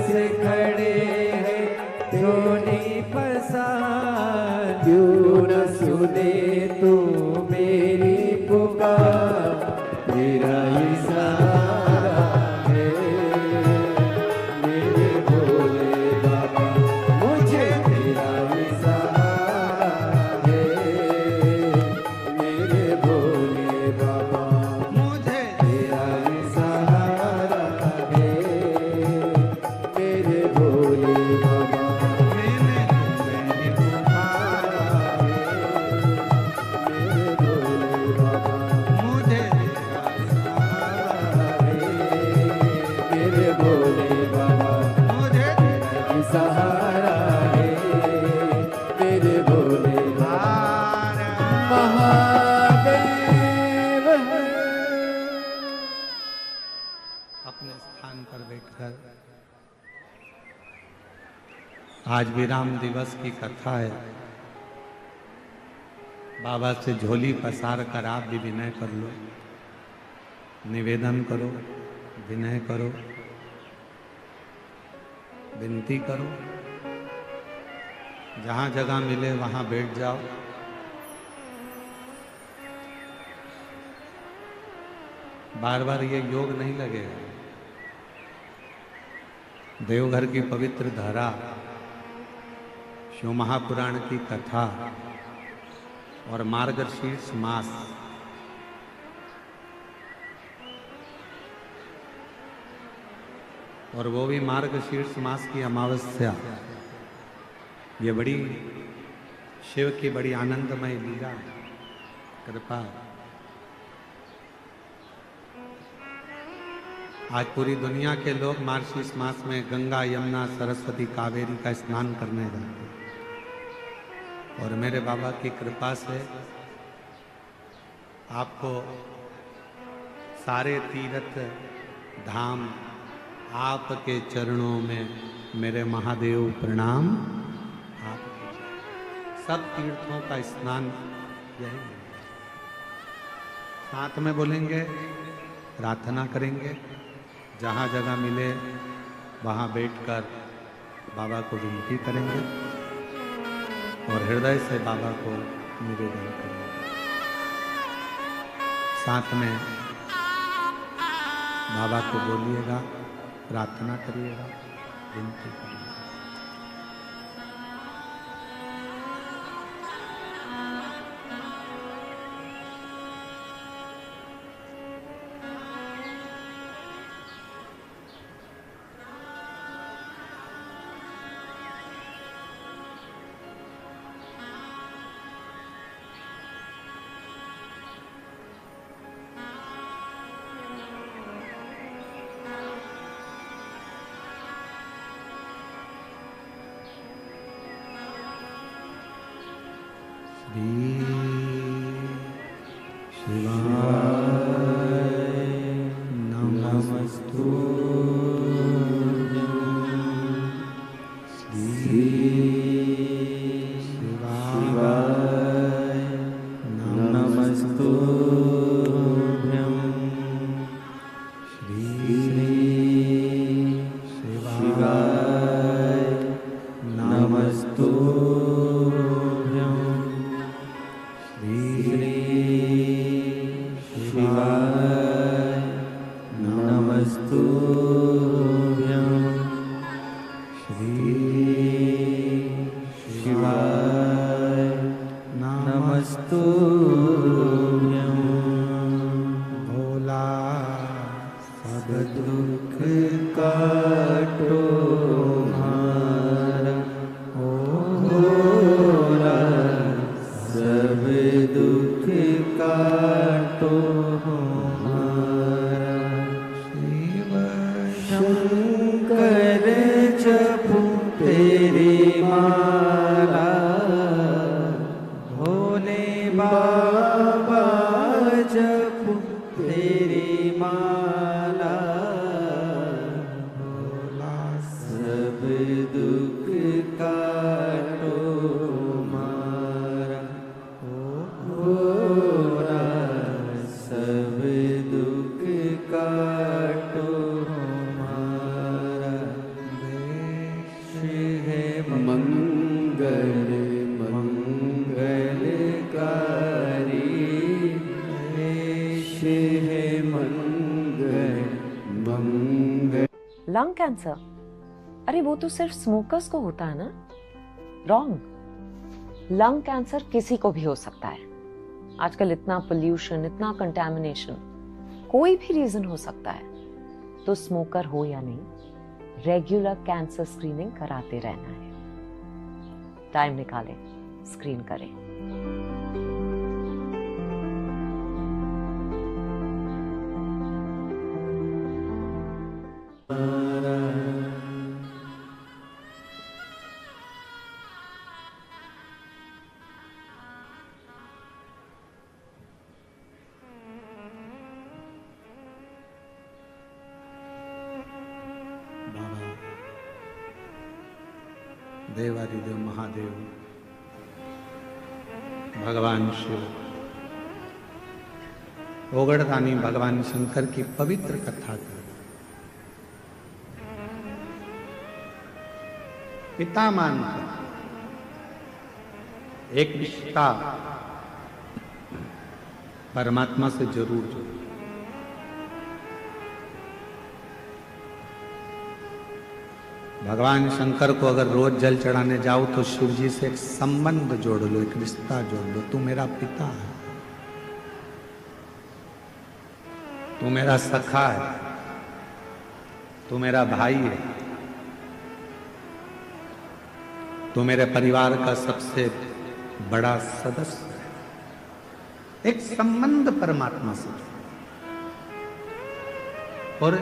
से खड़े हैं क्यों नहीं पसार, क्यों न सुने तू मेरी पुकार, तेरा ही सहारा है मेरे भोले बाबा, मुझे तेरा ही सहारा है मेरे भोले बाबा, मुझे तेरा ही सहारा है मेरे भोले बाबा, मैंने पुकारा है मेरे भोले बाबा, मुझे तेरा सहारा है मेरे भोले बाबा, मुझे तेरा ही सहारा है मेरे भोले बाबा। महादेव है। अपने स्थान पर बैठकर आज विराम दिवस की कथा है। बाबा से झोली पसार कर आप भी विनय कर लो, निवेदन करो, विनय करो, विनती करो। जहां जगह मिले वहां बैठ जाओ। बार बार ये योग नहीं लगेगा। देवघर की पवित्र धारा, शिव महापुराण की कथा और मार्गशीर्ष मास, और वो भी मार्गशीर्ष मास की अमावस्या, ये बड़ी शिव की बड़ी आनंदमय लीला कृपा। आज पूरी दुनिया के लोग मार्गशीर्ष मास में गंगा, यमुना, सरस्वती, कावेरी का स्नान करने जाते हैं। और मेरे बाबा की कृपा से आपको सारे तीर्थ धाम आपके चरणों में मेरे महादेव प्रणाम। आप सब तीर्थों का स्नान यही है। साथ में बोलेंगे, प्रार्थना करेंगे। जहाँ जगह मिले वहाँ बैठकर बाबा को विनती करेंगे और हृदय से बाबा को निवेदन करेंगे। साथ में बाबा को बोलिएगा, प्रार्थना करिएगा, विनती करिएगा। लंग कैंसर, अरे वो तो सिर्फ स्मोकर्स को होता है ना। रॉन्ग, लंग कैंसर किसी को भी हो सकता है। आजकल इतना पोल्यूशन, इतना कंटेमिनेशन, कोई भी रीजन हो सकता है। तो स्मोकर हो या नहीं, रेगुलर कैंसर स्क्रीनिंग कराते रहना है। टाइम निकालें, स्क्रीन करें। देवादिदेव महादेव भगवान शिव, ओगड़दानी भगवान शंकर की पवित्र कथा कर पिता मानकर एक रिश्ता परमात्मा से जरूर जोड़ो। भगवान शंकर को अगर रोज जल चढ़ाने जाओ तो शिव जी से एक संबंध जोड़ लो, एक रिश्ता जोड़ लो। तू मेरा पिता है, तू मेरा सखा है, तू मेरा भाई है, तू मेरे परिवार का सबसे बड़ा सदस्य है। एक संबंध परमात्मा से। और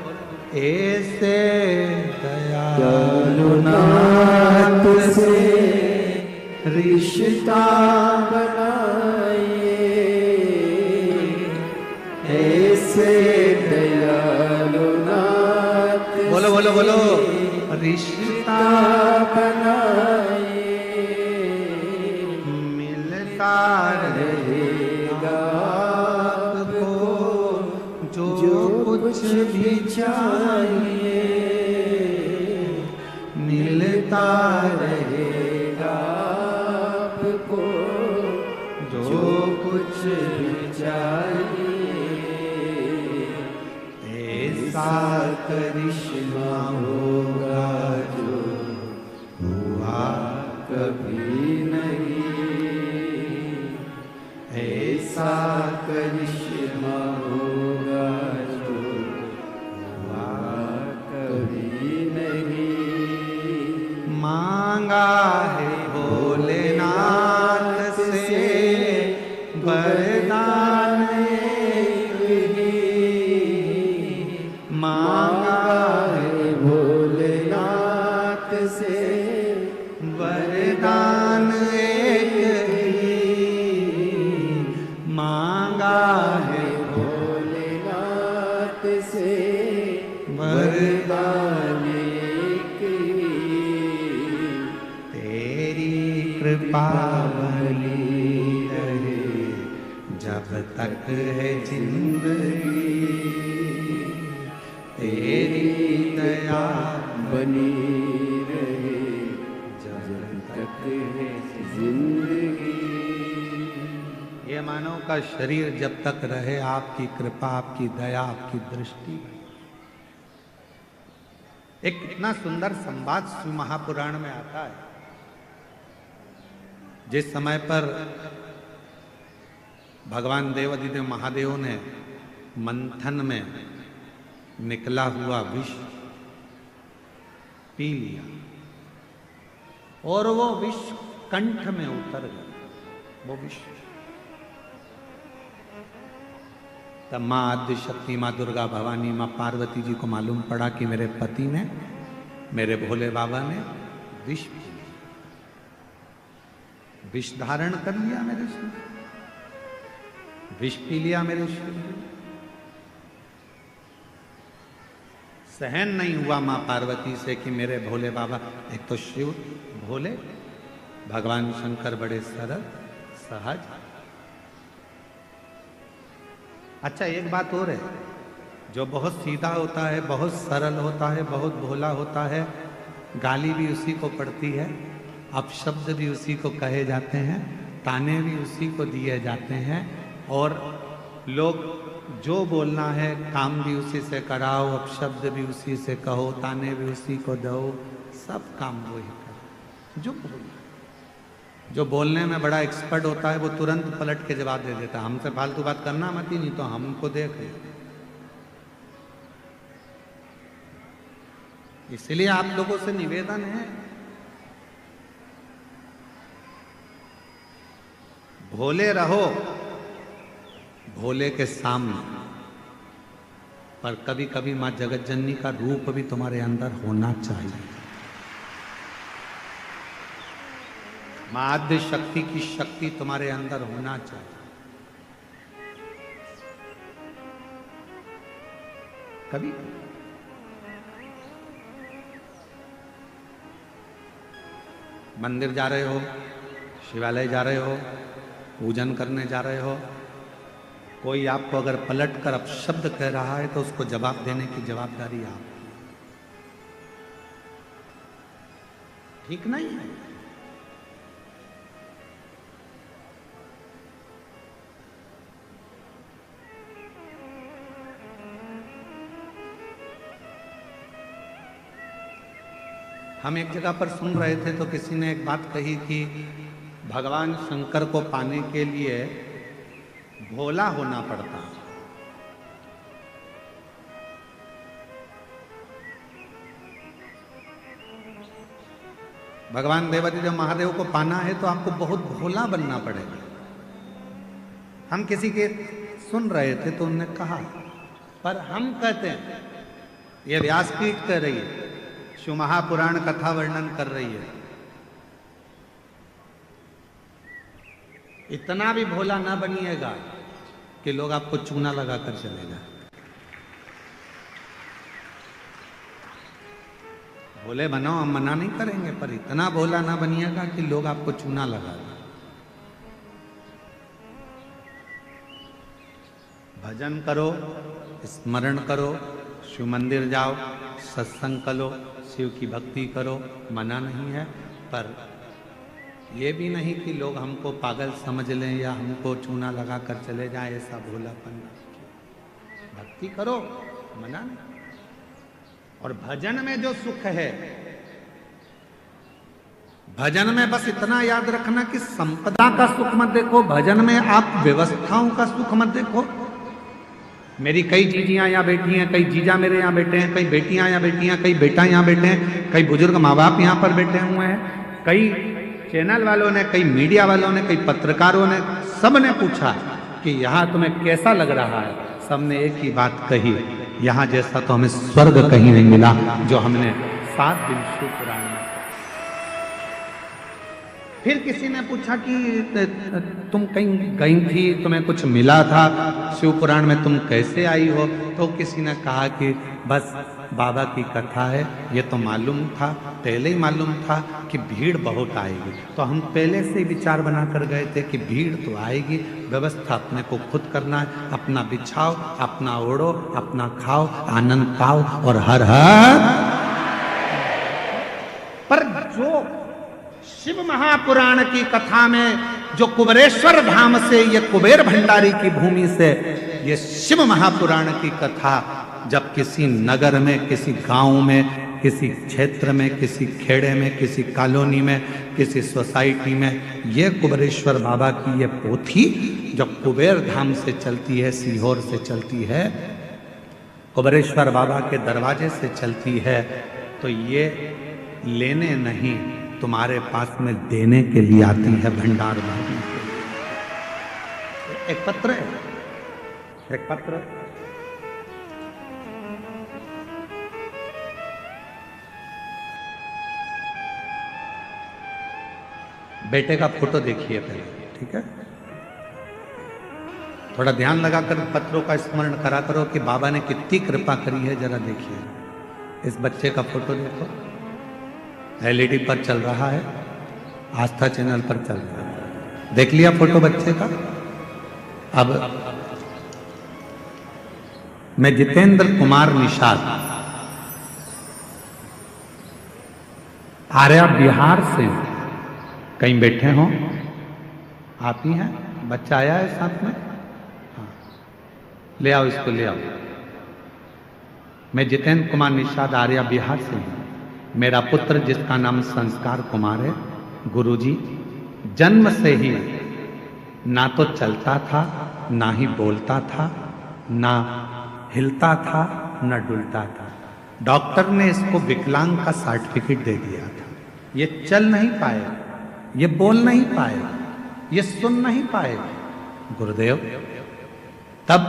ऐसे दयालुनाथ से रिश्ता बनाइए, ऐसे दयालुनाथ बोलो बोलो बोलो, रिश्ता बनाइए, मिलता रहेगा आपको जो कुछ भी चाहिए, मिलता रहेगा आपको जो कुछ भी चाहिए। ऐसा करिश्मा होगा जो हुआ कभी नहीं, ऐसा करिश्मा होगा जो हुआ कभी नहीं। मांगा है भोलेनाथ से वरदान एक ही, मांगा है भोलेनाथ से वरदान एक ही, मांगा है भोलेनाथ से वरदान एक ही। तेरी कृपा बनी रहे जब तक है जिंदगी, तेरी दया बनी रहे जब तक है जिंदगी। ये मानव का शरीर जब तक रहे, आपकी कृपा, आपकी दया, आपकी दृष्टि। एक कितना सुंदर संवाद शिव महापुराण में आता है। जिस समय पर भगवान देवादिदेव महादेव ने मंथन में निकला हुआ विष पी लिया और वो विष कंठ में उतर गया, वो विष। तब माँ आद्य शक्ति, माँ दुर्गा भवानी, माँ पार्वती जी को मालूम पड़ा कि मेरे पति ने, मेरे भोले बाबा ने विष पी लिया, विष धारण कर लिया मेरे शरीर, विष पी लिया मेरे शरीर। सहन नहीं हुआ माँ पार्वती से कि मेरे भोले बाबा, एक तो शिव भोले, भगवान शंकर बड़े सरल सहज। अच्छा एक बात और है, जो बहुत सीधा होता है, बहुत सरल होता है, बहुत भोला होता है, गाली भी उसी को पड़ती है, अपशब्द भी उसी को कहे जाते हैं, ताने भी उसी को दिए जाते हैं, और लोग जो बोलना है काम भी उसी से कराओ, अपशब्द भी उसी से कहो, ताने भी उसी को दो, सब काम वही करो। जो बोलना, जो बोलने में बड़ा एक्सपर्ट होता है वो तुरंत पलट के जवाब दे देता है, हमसे फालतू बात करना मत ही, नहीं तो हमको देख ले। इसलिए आप लोगों से निवेदन है, भोले रहो भोले के सामने, पर कभी कभी मां जगत जननी का रूप भी तुम्हारे अंदर होना चाहिए। मां आद्य शक्ति की शक्ति तुम्हारे अंदर होना चाहिए। कभी मंदिर जा रहे हो, शिवालय जा रहे हो, पूजन करने जा रहे हो, कोई आपको अगर पलट कर अपशब्द कह रहा है तो उसको जवाब देने की जवाबदारी आपकी। ठीक नहीं है। हम एक जगह पर सुन रहे थे तो किसी ने एक बात कही कि भगवान शंकर को पाने के लिए भोला होना पड़ता। भगवान देवादिदेव महादेव को पाना है तो आपको बहुत भोला बनना पड़ेगा। हम किसी के सुन रहे थे तो उन्होंने कहा, पर हम कहते हैं, ये व्यासपीठ कह रही है, शिव महापुराण कथा वर्णन कर रही है, इतना भी भोला ना बनिएगा कि लोग आपको चूना लगा कर चले जाए। भोले बनो, हम मना नहीं करेंगे, पर इतना भोला ना बनिएगा कि लोग आपको चूना लगा दें। भजन करो, स्मरण करो, शिव मंदिर जाओ, सत्संग करो, शिव की भक्ति करो, मना नहीं है, पर ये भी नहीं कि लोग हमको पागल समझ लें या हमको चूना लगा कर चले जाएं, ऐसा भोलापन। भक्ति करो, मना नहीं। और भजन में जो सुख है, भजन में बस इतना याद रखना कि संपदा का सुख मत देखो, भजन में आप व्यवस्थाओं का सुख मत देखो। मेरी कई जीजियां यहाँ बैठी हैं, कई जीजा मेरे यहाँ बैठे हैं, कई बेटियां यहाँ बैठी हैं, कई बेटा यहाँ बैठे हैं, कई बुजुर्ग माँ बाप यहाँ पर बैठे हुए हैं, कई चैनल वालों ने, कई मीडिया वालों ने, कई पत्रकारों ने, सब ने पूछा कि यहाँ तुम्हें कैसा लग रहा है। सबने एक ही बात कही, यहाँ जैसा तो हमें स्वर्ग कहीं नहीं मिला जो हमने 7 दिन शिव पुराण में। फिर किसी ने पूछा कि तुम कहीं गई थी, तुम्हें कुछ मिला था शिव पुराण में, तुम कैसे आई हो? तो किसी ने कहा कि बस बाबा की कथा है, ये तो मालूम था, पहले ही मालूम था कि भीड़ बहुत आएगी, तो हम पहले से ही विचार बना कर गए थे कि भीड़ तो आएगी, व्यवस्था अपने को खुद करना है, अपना बिछाओ, अपना ओढ़ो, अपना खाओ, आनंद पाओ और हर हर। पर जो शिव महापुराण की कथा में, जो कुबेरेश्वर धाम से, ये कुबेर भंडारी की भूमि से ये शिव महापुराण की कथा जब किसी नगर में, किसी गांव में, किसी क्षेत्र में, किसी खेड़े में, किसी कॉलोनी में, किसी सोसाइटी में, ये कुबेरेश्वर बाबा की ये पोथी जब कुबेर धाम से चलती है, सीहोर से चलती है, कुबेरेश्वर बाबा के दरवाजे से चलती है, तो ये लेने नहीं, तुम्हारे पास में देने के लिए आती है, भंडार भरने के लिए। एक पत्र है, एक पत्र बेटे का फोटो देखिए पहले, ठीक है? थोड़ा ध्यान लगाकर पत्रों का स्मरण करा करो कि बाबा ने कितनी कृपा करी है, जरा देखिए। इस बच्चे का फोटो देखो, एलईडी पर चल रहा है, आस्था चैनल पर चल रहा है। देख लिया फोटो बच्चे का? अब मैं जितेंद्र कुमार निषाद, आर्या बिहार से, कहीं बैठे हो आप ही हैं? बच्चा आया है साथ में? हाँ। ले आओ इसको, ले आओ। मैं जितेंद्र कुमार निषाद आर्या बिहार से हूं। मेरा पुत्र जिसका नाम संस्कार कुमार है, गुरुजी जन्म से ही ना तो चलता था, ना ही बोलता था, ना हिलता था, ना डुलता था। डॉक्टर ने इसको विकलांग का सर्टिफिकेट दे दिया था। ये चल नहीं पाएगा, ये बोल नहीं पाएगा, ये सुन नहीं पाएगा। गुरुदेव, तब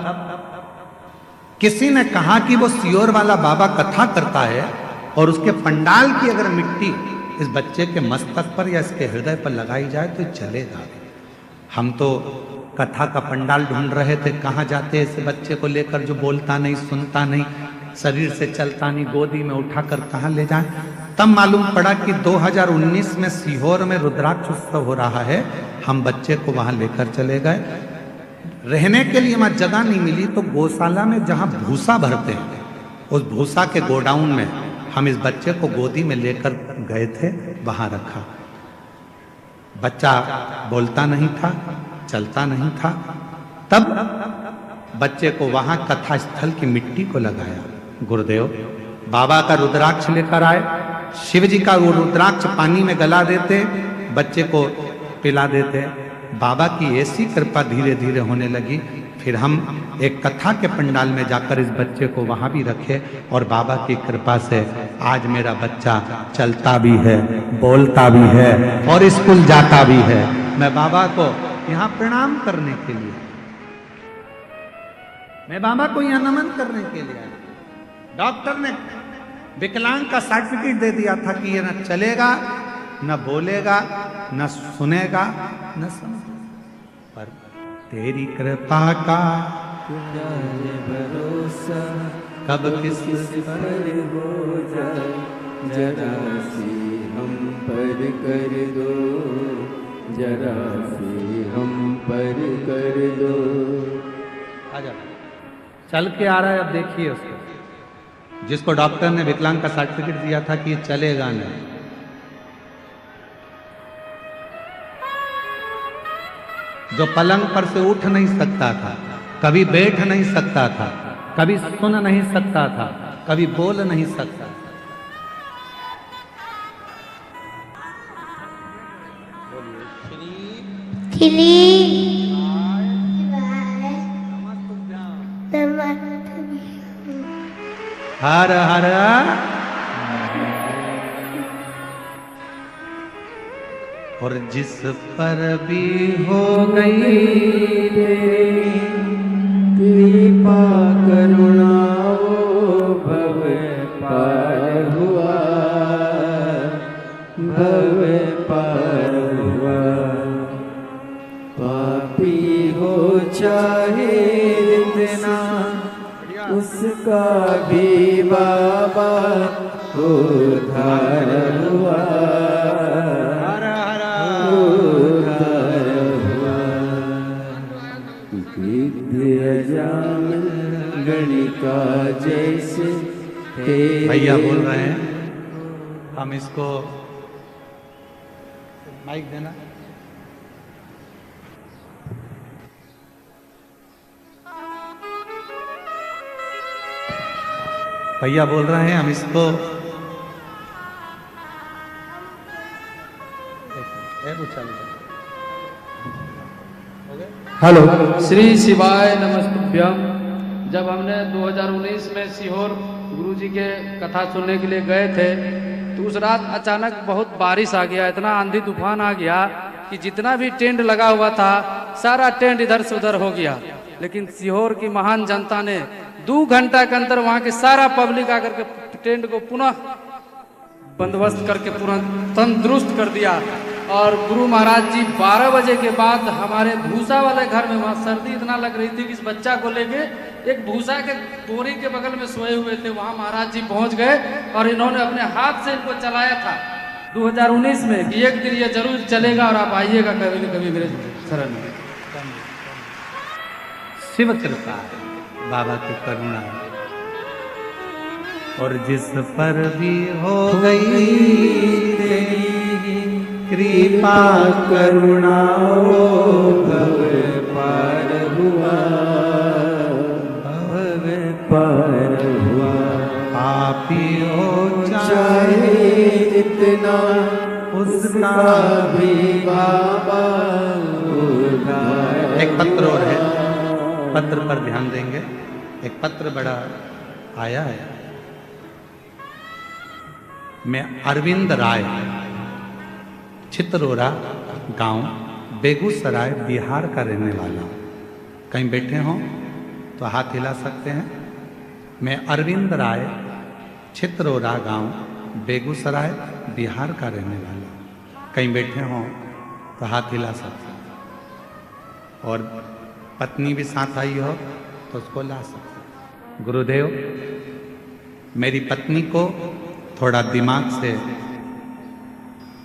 किसी ने कहा कि वो सियोर वाला बाबा कथा करता है और उसके पंडाल की अगर मिट्टी इस बच्चे के मस्तक पर या इसके हृदय पर लगाई जाए तो चलेगा। हम तो कथा का पंडाल ढूंढ रहे थे, कहाँ जाते ऐसे बच्चे को लेकर जो बोलता नहीं, सुनता नहीं, शरीर से चलता नहीं, गोदी में उठाकर कहाँ ले जाएं। तब मालूम पड़ा कि 2019 में सीहोर में रुद्राक्ष उत्सव हो रहा है। हम बच्चे को वहां लेकर चले गए। रहने के लिए वहां जगह नहीं मिली तो गौशाला में जहां भूसा भरते हैं, उस भूसा के गोडाउन में हम इस बच्चे को गोदी में लेकर गए थे, वहां रखा। बच्चा बोलता नहीं था, चलता नहीं था। तब बच्चे को वहां कथा स्थल की मिट्टी को लगाया। गुरुदेव बाबा का रुद्राक्ष लेकर आए। शिव जी का वो रुद्राक्ष पानी में गला देते, बच्चे को पिला देते। बाबा की ऐसी कृपा धीरे धीरे होने लगी। फिर हम एक कथा के पंडाल में जाकर इस बच्चे को वहां भी रखे और बाबा की कृपा से आज मेरा बच्चा चलता भी है, बोलता भी है और स्कूल जाता भी है। मैं बाबा को यहाँ प्रणाम करने के लिए, मैं बाबा को यहाँ नमन करने के लिए आया। डॉक्टर ने विकलांग का सर्टिफिकेट दे दिया था कि ये न चलेगा, न बोलेगा, न सुनेगा, न समझेगा। पर तेरी कृपा का भरोसा कब किस पर हो जाए, जरा सी हम पर कर दो, जरा सी हम पर कर दो। आजा, चल के आ रहा है। अब देखिए उसको, जिसको डॉक्टर ने विकलांग का सर्टिफिकेट दिया था कि ये चलेगा नहीं। जो पलंग पर से उठ नहीं सकता था, कभी बैठ नहीं सकता था, कभी सुन नहीं सकता था, कभी बोल नहीं सकता था। हर हर और जिस पर भी हो गई कृपा करुणा वो भव पार हुआ, भव पार हुआ। पापी हो चाहे इतना, उसका भी बाबा उद्धार हुआ, उद्धार हुआ। विद्याजाम गणिका जैसे भैया बोल रहे हैं, हम इसको माइक देना। भैया बोल रहे हैं, हम इसको हेलो, श्री शिवाय नमस्तुभ्यम। जब हमने 2019 में सीहोर गुरुजी के कथा सुनने के लिए गए थे तो उस रात अचानक बहुत बारिश आ गया, इतना आंधी तूफान आ गया कि जितना भी टेंट लगा हुआ था सारा टेंट इधर से उधर हो गया। लेकिन सीहोर की महान जनता ने 2 घंटा के अंदर वहां के सारा पब्लिक आकर के टेंट को पुनः बंदोबस्त करके पूरा तंदुरुस्त कर दिया। और गुरु महाराज जी 12 बजे के बाद हमारे भूसा वाले घर में, वहाँ सर्दी इतना लग रही थी कि इस बच्चा को लेके एक भूसा के बोरी के बगल में सोए हुए थे, वहाँ महाराज जी पहुँच गए और इन्होंने अपने हाथ से इनको चलाया था 2019 में कि एक दिन ये जरूर चलेगा और आप आइएगा कभी न कभी मेरे शरण में। शिव कृपा, बाबा की करुणा, और जिस पर भी हो गई कृपा करुणा वो भव पार हुआ, उसका भी बाबा उधार। एक पत्र और है, पत्र पर ध्यान देंगे। एक पत्र बड़ा आया है। मैं अरविंद राय, चित्रोरा गांव, बेगूसराय, बिहार का रहने वाला हूं। कहीं बैठे हों तो हाथ हिला सकते हैं। मैं अरविंद राय, चित्रोरा गांव, बेगूसराय, बिहार का रहने वाला हूं। कहीं बैठे हों तो हाथ हिला सकते हैं। और पत्नी भी साथ आई हो तो उसको ला सकते हैं। गुरुदेव, मेरी पत्नी को थोड़ा दिमाग से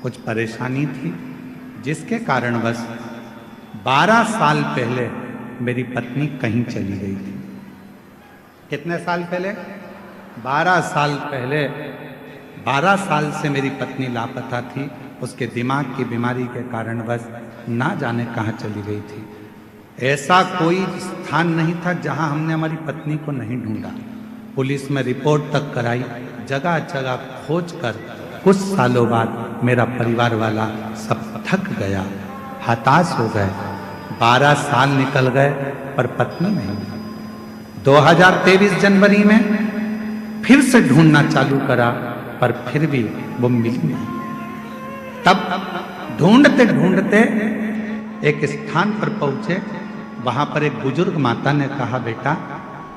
कुछ परेशानी थी, जिसके कारण बस 12 साल पहले मेरी पत्नी कहीं चली गई थी। कितने साल पहले? 12 साल पहले। 12 साल से मेरी पत्नी लापता थी। उसके दिमाग की बीमारी के कारण बस ना जाने कहाँ चली गई थी। ऐसा कोई स्थान नहीं था जहां हमने हमारी पत्नी को नहीं ढूंढा। पुलिस में रिपोर्ट तक कराई, जगह जगह खोज कर कुछ सालों बाद मेरा परिवार वाला सब थक गया, हताश हो गए। 12 साल निकल गए पर पत्नी नहीं मिली। 2023 जनवरी में फिर से ढूंढना चालू करा पर फिर भी वो मिली नहीं। तब ढूंढते ढूंढते एक स्थान पर पहुंचे। वहां पर एक बुजुर्ग माता ने कहा, बेटा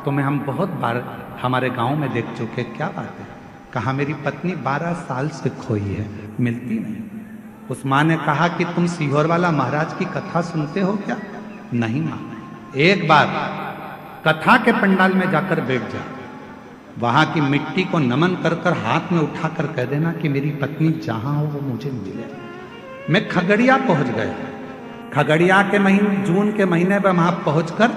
तुम्हें हम बहुत बार हमारे गांव में देख चुके, क्या बात है? कहा, मेरी पत्नी 12 साल से खोई है, मिलती नहीं। उस माँ ने कहा कि तुम सीहोर वाला महाराज की कथा सुनते हो क्या? नहीं माँ। एक बार कथा के पंडाल में जाकर बैठ जा, वहां की मिट्टी को नमन कर कर हाथ में उठाकर कह देना कि मेरी पत्नी जहां हो वो मुझे मिले। मैं खगड़िया पहुंच गया। खगड़िया के महीने, जून के महीने में वहां पहुंचकर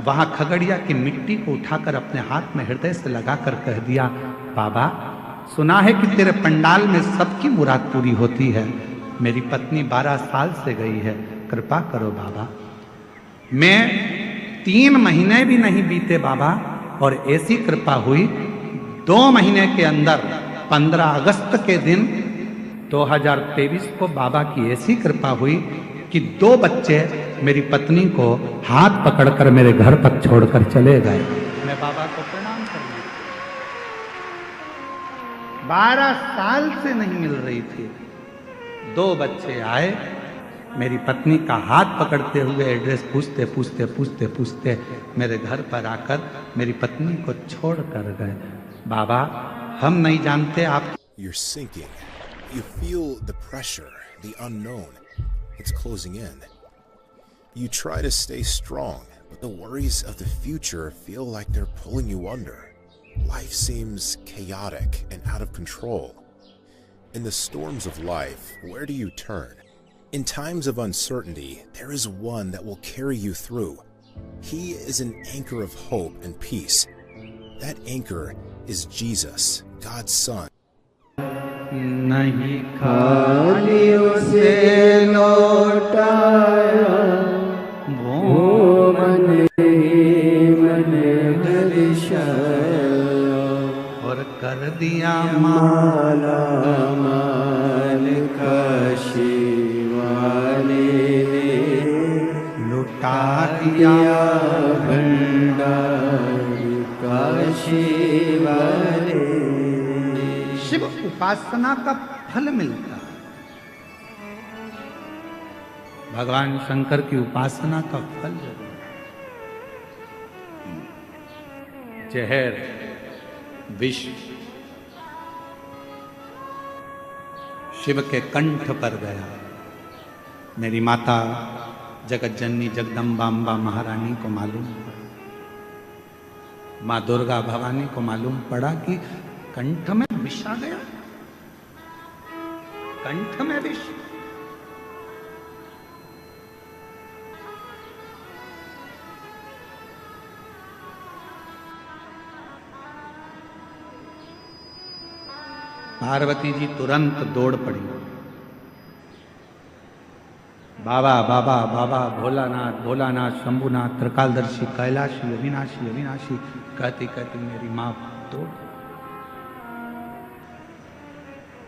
वहां खगड़िया की मिट्टी को उठाकर अपने हाथ में हृदय से लगाकर कह दिया, बाबा सुना है कि तेरे पंडाल में सबकी मुराद पूरी होती है। मेरी पत्नी 12 साल से गई है, कृपा करो बाबा। मैं 3 महीने भी नहीं बीते बाबा, और ऐसी कृपा हुई 2 महीने के अंदर 15 अगस्त के दिन 2023 को बाबा की ऐसी कृपा हुई कि 2 बच्चे मेरी पत्नी को हाथ पकड़कर मेरे घर तक छोड़कर चले गए। मैं बाबा को प्रणाम करने, 12 साल से नहीं मिल रही थी। 2 बच्चे आए, मेरी पत्नी का हाथ पकड़ते हुए एड्रेस पूछते पूछते पूछते पूछते मेरे घर पर आकर मेरी पत्नी को छोड़ कर गए। बाबा हम नहीं जानते आप। You're sinking. You feel the pressure, the unknown. It's closing in. You try to stay strong, but the worries of the future feel like they're pulling you under. Life seems chaotic and out of control. In the storms of life, where do you turn? In times of uncertainty, there is one that will carry you through. He is an anchor of hope and peace. That anchor is Jesus, God's Son. नहीं खाली उसे लौटाया, वो मन ही मन हर्षाया, और कर दिया माला माल काशी वाले ने, लुटा दिया भंडार काशी वाले। शिव उपासना का फल मिलता है। भगवान शंकर की उपासना का फल जहर, विष शिव के कंठ पर गया। मेरी माता जगत जननी जगदम्बा अम्बा महारानी को मालूम पड़ा, माँ दुर्गा भवानी को मालूम पड़ा कि कंठ में विष आ गया, कंठ में विष। पार्वती जी तुरंत दौड़ पड़ी, बाबा बाबा बाबा, भोलानाथ भोलानाथ, शंभुनाथ, त्रिकालदर्शी, कैलाशी, अविनाशी अविनाशी कहती कहती मेरी माँ दौड़,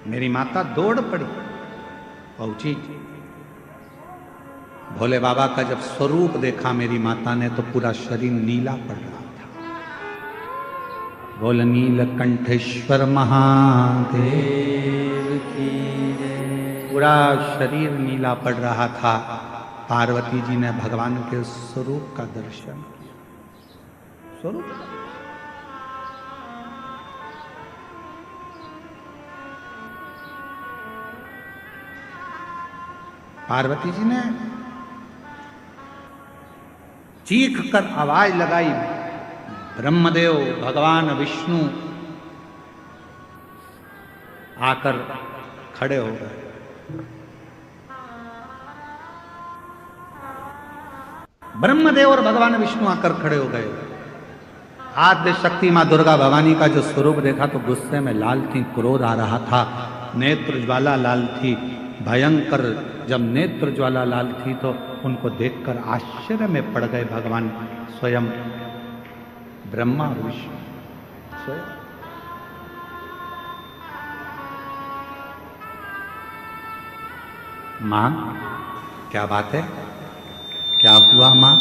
मेरी माता दौड़ पड़ी पहुंची। भोले बाबा का जब स्वरूप देखा मेरी माता ने तो पूरा शरीर नीला पड़ रहा था। बोल नीलकंठेश्वर महादेव की जय। पूरा शरीर नीला पड़ रहा था। पार्वती जी ने भगवान के स्वरूप का दर्शन किया। स्वरूप पार्वती जी ने चीख कर आवाज लगाई। ब्रह्मदेव भगवान विष्णु आकर खड़े हो गए। ब्रह्मदेव और भगवान विष्णु आकर खड़े हो गए। आद्य शक्ति मां दुर्गा भवानी का जो स्वरूप देखा तो गुस्से में लाल थी, क्रोध आ रहा था, नेत्र ज्वाला लाल थी, भयंकर। जब नेत्र ज्वाला लाल थी तो उनको देखकर आश्चर्य में पड़ गए भगवान स्वयं ब्रह्मा और विष्णु स्वयं। मां क्या बात है, क्या हुआ मां?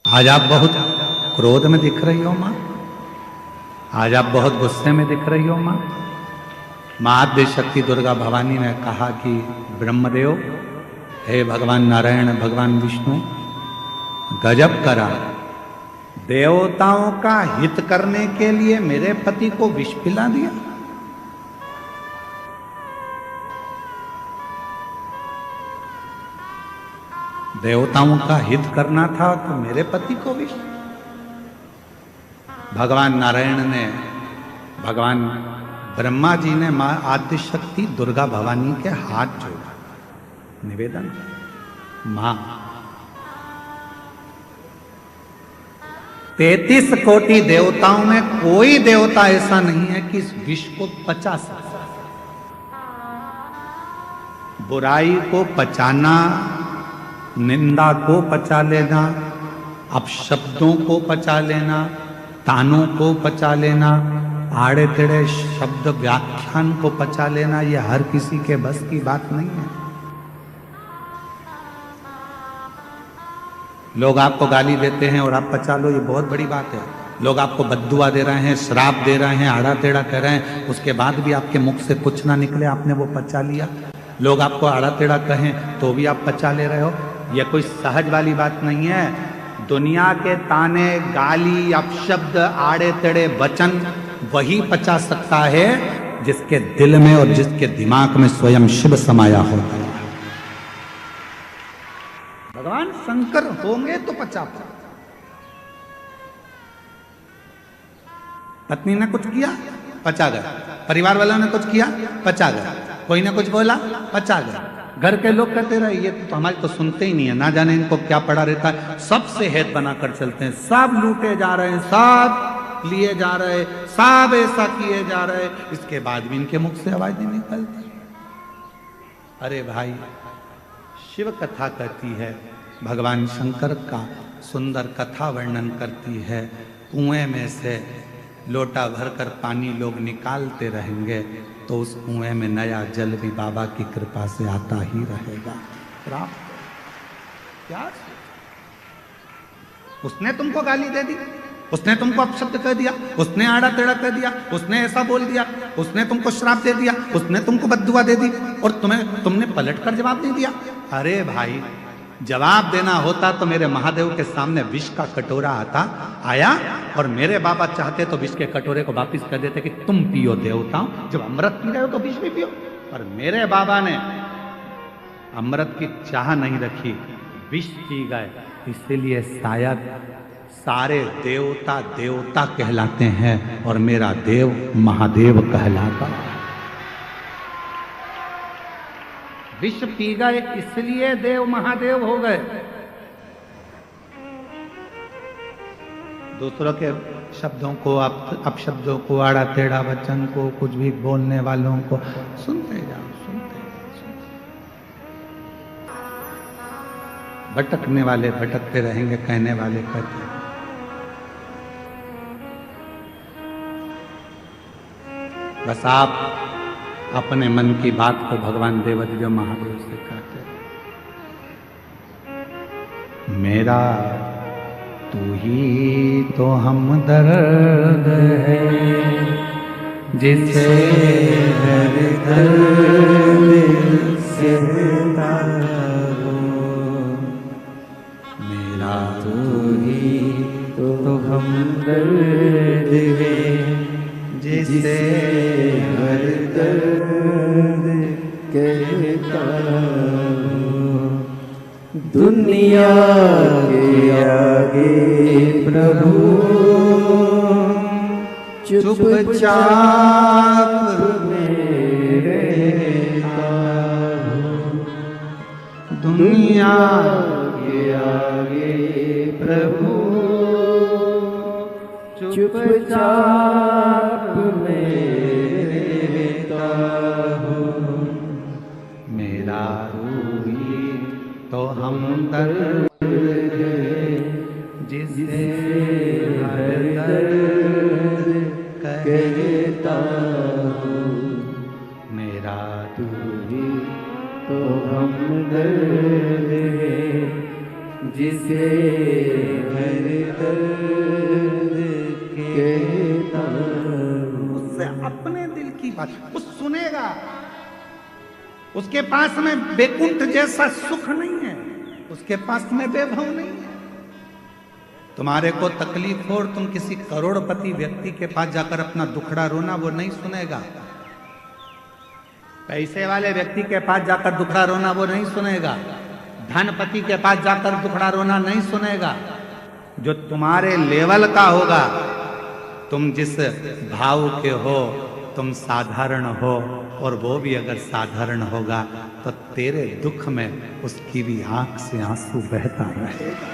आज आप बहुत क्रोध में दिख रही हो मां, आज आप बहुत गुस्से में दिख रही हो मां। मां आद्य शक्ति दुर्गा भवानी ने कहा कि ब्रह्मदेव, हे भगवान नारायण, भगवान विष्णु, गजब करा। देवताओं का हित करने के लिए मेरे पति को विष पिला दिया। देवताओं का हित करना था तो मेरे पति को विष। भगवान नारायण ने, भगवान ब्रह्मा जी ने मां आद्य शक्ति दुर्गा भवानी के हाथ जोड़ा, निवेदन, मां 33 कोटि देवताओं में कोई देवता ऐसा नहीं है कि इस विष को पचा सकता। बुराई को पचाना, निंदा को पचा लेना, अपशब्दों को पचा लेना, तानों को पचा लेना, आड़े टेढ़े शब्द व्याख्यान को पचा लेना, यह हर किसी के बस की बात नहीं है। लोग आपको गाली देते हैं और आप पचा लो, ये बहुत बड़ी बात है। लोग आपको बद्दुआ दे रहे हैं, श्राप दे रहे हैं, आड़ा टेढ़ा कह रहे हैं, उसके बाद भी आपके मुख से कुछ ना निकले, आपने वो पचा लिया। लोग आपको आड़ा टेढ़ा कहें तो भी आप पचा ले रहे हो, यह कोई सहज वाली बात नहीं है। दुनिया के ताने, गाली, अपशब्द, आड़े टेढ़े वचन वही पचा सकता है जिसके दिल में और जिसके दिमाग में स्वयं शिव समाया होता है। भगवान शंकर होंगे तो पचा। पत्नी ने कुछ किया, पचा गया। परिवार वालों ने कुछ किया, पचा गया। कोई ने कुछ बोला, पचा गया। घर के लोग कहते रहे ये तो हमारी तो सुनते ही नहीं है, ना जाने इनको क्या पड़ा रहता है, सबसे हेत बनाकर चलते हैं, सब लूटे जा रहे हैं, सब लिए जा रहे, सब ऐसा किए जा रहे, इसके बाद भी इनके मुख से आवाज नहीं निकलती। अरे भाई, शिव कथा कहती है, भगवान शंकर का सुंदर कथा वर्णन करती है। कुएं में से लोटा भरकर पानी लोग निकालते रहेंगे तो उस कुएं में नया जल भी बाबा की कृपा से आता ही रहेगा। प्राप्त क्या? उसने तुमको गाली दे दी, उसने तुमको अपशब्द कह दिया, उसने आड़ा टेढ़ा कह दिया, उसने ऐसा बोल दिया, उसने तुमको श्राप दे दिया, उसने तुमको बद्दुआ दे दी और तुमने पलटकर जवाब नहीं दिया। अरे भाई, जवाब देना होता तो मेरे महादेव के सामने विष का कटोरा आया और मेरे बाबा चाहते तो विष के कटोरे को वापिस कर देते कि तुम पियो देवताओं, जब अमृत पी रहे हो तो विष भी पियो। पर मेरे बाबा ने अमृत की चाह नहीं रखी, विष पी गए। इसीलिए शायद सारे देवता देवता कहलाते हैं और मेरा देव महादेव कहलाता। विष पी गए इसलिए देव महादेव हो गए। दूसरों के शब्दों को, अपशब्दों को, आड़ा टेढ़ा वचन को, कुछ भी बोलने वालों को सुनते जाओ, सुनते जाओ। भटकने वाले भटकते रहेंगे, कहने वाले कहते रहेंगे। बस आप अपने मन की बात को भगवान देवाधिदेव महादेव से कहते हैं, मेरा तू ही तो हमदर्द है, जिसे हर दर्द सहता हो। मेरा तू ही तो हमदर्द है, जिसे हर दर्द कहता हो। दुनिया के आगे प्रभु चुपचाप में रहता हूँ। दुनिया के आगे प्रभु चुपचाप में रहता हूँ। मेरा तू ही तो हमदर्द है, जिसे हर दर्द कहता हूँ। मेरा तू ही तो हमदर्द है, जिसे हर दर्द कहता हूँ। उससे अपने दिल की बात वो सुनेगा। उसके पास में बैकुंठ जैसा सुख नहीं है, उसके पास में वैभव नहीं है। तुम्हारे को तकलीफ हो और तुम किसी करोड़पति व्यक्ति के पास जाकर अपना दुखड़ा रोना, वो नहीं सुनेगा। पैसे वाले व्यक्ति के पास जाकर दुखड़ा रोना वो नहीं सुनेगा। धनपति के पास जाकर दुखड़ा रोना नहीं सुनेगा। जो तुम्हारे लेवल का होगा, तुम जिस भाव के हो, तुम साधारण हो, और वो भी अगर साधारण होगा तो तेरे दुख में उसकी भी आंख से आंसू बहता रहेगा।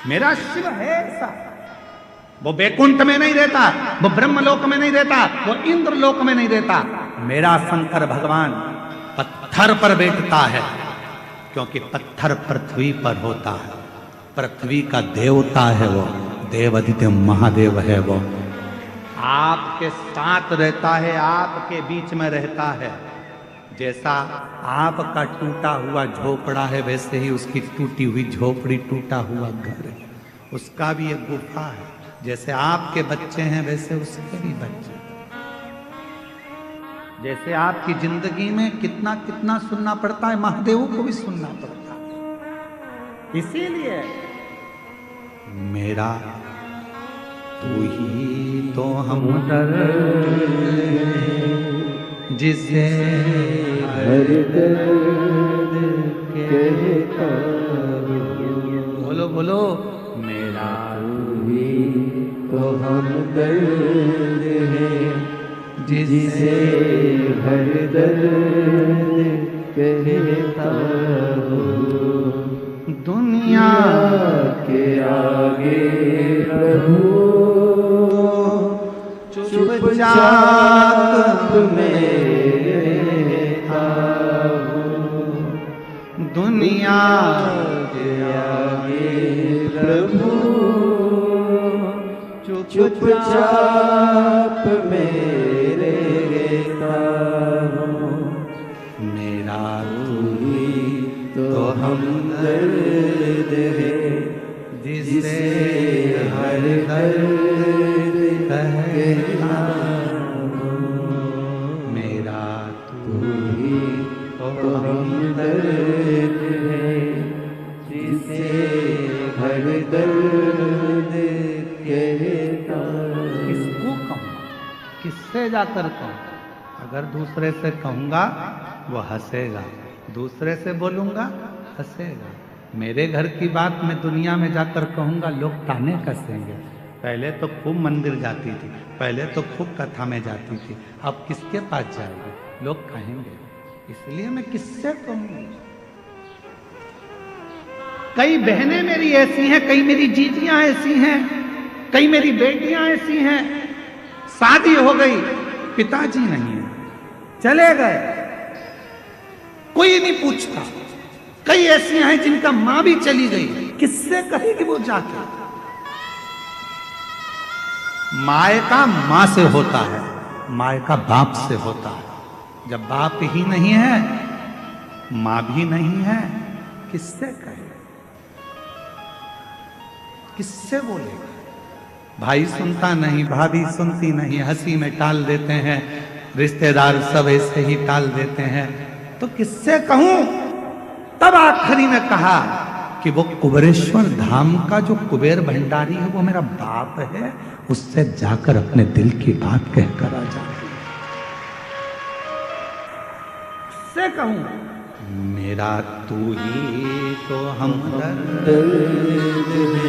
मेरा शिव है ऐसा, वो बैकुंठ में नहीं रहता, वो ब्रह्मलोक में नहीं रहता, वो इंद्रलोक में नहीं रहता। मेरा शंकर भगवान पत्थर पर बैठता है, क्योंकि पत्थर पृथ्वी पर होता है। पृथ्वी का देवता है वो, देवाधिदेव महादेव है वो। आपके साथ रहता है, आपके बीच में रहता है। जैसा आपका टूटा हुआ झोपड़ा है, वैसे ही उसकी टूटी हुई झोपड़ी, टूटा हुआ घर है। उसका भी एक गुफा है। जैसे आपके बच्चे हैं, वैसे उसके भी बच्चे। जैसे आपकी जिंदगी में कितना कितना सुनना पड़ता है, महादेव को भी सुनना पड़ता है। इसीलिए मेरा तू ही तो हमदर्द, जिसे हर दर्द कहता हूँ। बोलो बोलो, मेरा तू ही तो हमदर्द है, जिसे हर दर्द कहता हूँ। दुनिया के आगे प्रभु चुपचाप में रहता हूँ। दुनिया के आगे प्रभु चुपचाप में रहता हूँ। मेरा तू ही तो हमदर्द है, जिसे हर दर्द कहता हूँ। मेरा तू ही तो हमदर्द है, जिसे हर दर्द कहता हूँ। किसको कहूँ, किससे जाकर कहूँ? अगर दूसरे से कहूँगा वो हंसेगा, दूसरे से बोलूँगा हंसेगा। मेरे घर की बात मैं दुनिया में जाकर कहूँगा, लोग ताने कसेंगे। पहले तो खूब मंदिर जाती थी, पहले तो खूब कथा में जाती थी, अब किसके पास जाएगी? लोग कहेंगे। इसलिए मैं किससे कहूँगी? कई बहनें मेरी ऐसी हैं, कई मेरी जीजियां ऐसी हैं, कई मेरी बेटियां ऐसी हैं, शादी हो गई, पिताजी नहीं है, चले गए, कोई नहीं पूछता। कई ऐसी हैं जिनका मां भी चली गई, किससे कहेगी वो जाके? माय का मां से होता है, माय का बाप से होता है। जब बाप ही नहीं है, मां भी नहीं है, किससे कहे, किससे बोलेगा? भाई सुनता नहीं, भाभी सुनती नहीं, हंसी में टाल देते हैं, रिश्तेदार सब ऐसे ही टाल देते हैं, तो किससे कहूं? तब आखिरी में कहा कि वो कुबेरेश्वर धाम का जो कुबेर भंडारी है वो मेरा बाप है, उससे जाकर अपने दिल की बात कहकर आ जा। उससे कहूं मेरा तू ही तो हमदर्द है,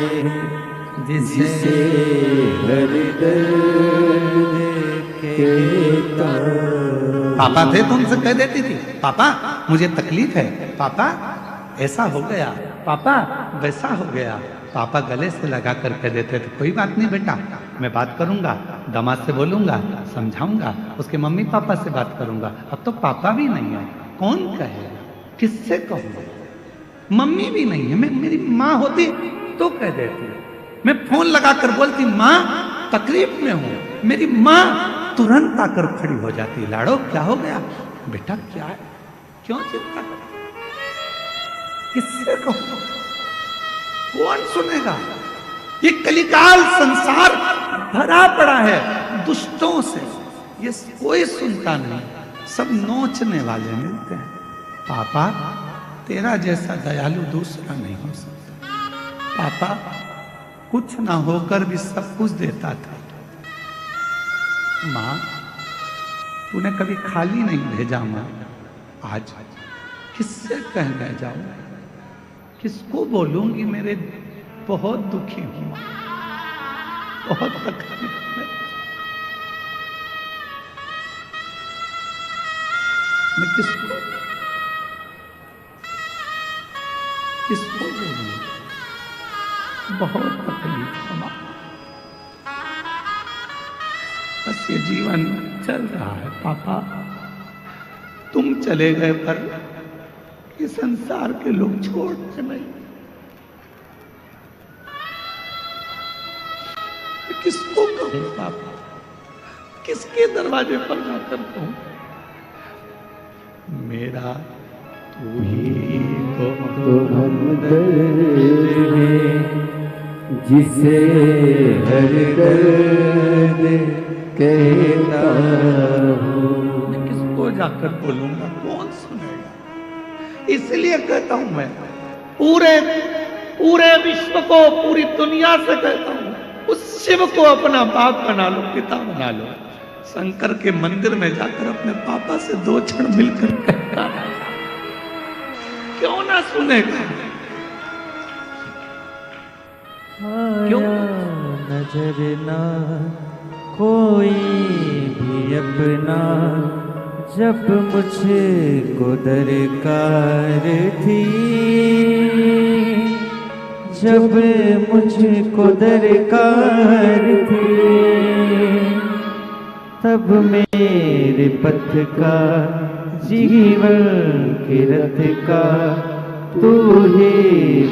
जिसे हर दर्द कहता। पापा थे तो उनसे कह देती थी, पापा मुझे तकलीफ है, पापा ऐसा हो गया, पापा वैसा हो गया। पापा गले से लगा कर कह देते थे, कोई बात नहीं बेटा, मैं बात करूंगा, दामाद से बोलूंगा, समझाऊंगा, उसके मम्मी पापा से बात करूंगा। अब तो पापा भी नहीं है, कौन कहे, किससे कहूंगा? मम्मी भी नहीं है, मैं मेरी माँ होती तो कह देती, मैं फोन लगा कर बोलती माँ तकलीफ में हूं, मेरी माँ तुरंत आकर खड़ी हो जाती, लाड़ो क्या हो गया बेटा, क्या है, क्यों चिंता कर, किससे कहूं, कौन सुनेगा? ये कलिकाल संसार भरा पड़ा है दुष्टों से, ये कोई सुनता नहीं, सब नोचने वाले मिलते हैं। पापा तेरा जैसा दयालु दूसरा नहीं हो सकता, पापा कुछ ना होकर भी सब कुछ देता था। माँ तूने कभी खाली नहीं भेजा माँ, आज किससे कहने जाऊं, किसको बोलूंगी, मेरे बहुत दुखी हूं, बहुत तकलीफ में, मैं किसको बोलूं, बहुत तकलीफ है मां। बस ये जीवन चल रहा है पापा, तुम चले गए पर ये संसार के लोग छोड़ते नहीं। किसको कहूं पापा, किसके दरवाजे पर जाकर कहूं, मेरा तू ही तो हमदर्द है, जिसे हर दर्द कहता हूँ। मैं किसको जाकर बोलूंगा, कौन सुनेगा? इसलिए कहता हूं मैं पूरे विश्व को, पूरी दुनिया से कहता हूं, उस शिव को अपना बाप बना लो, पिता बना लो। शंकर के मंदिर में जाकर अपने पापा से 2 क्षण मिलकर कहता, क्यों ना सुनेगा? क्यों? नजर ना कोई भी अपना, जब मुझको दरकार थी, जब मुझको दरकार थी, तब मेरे पथ का, जीवन के रथ का तू ही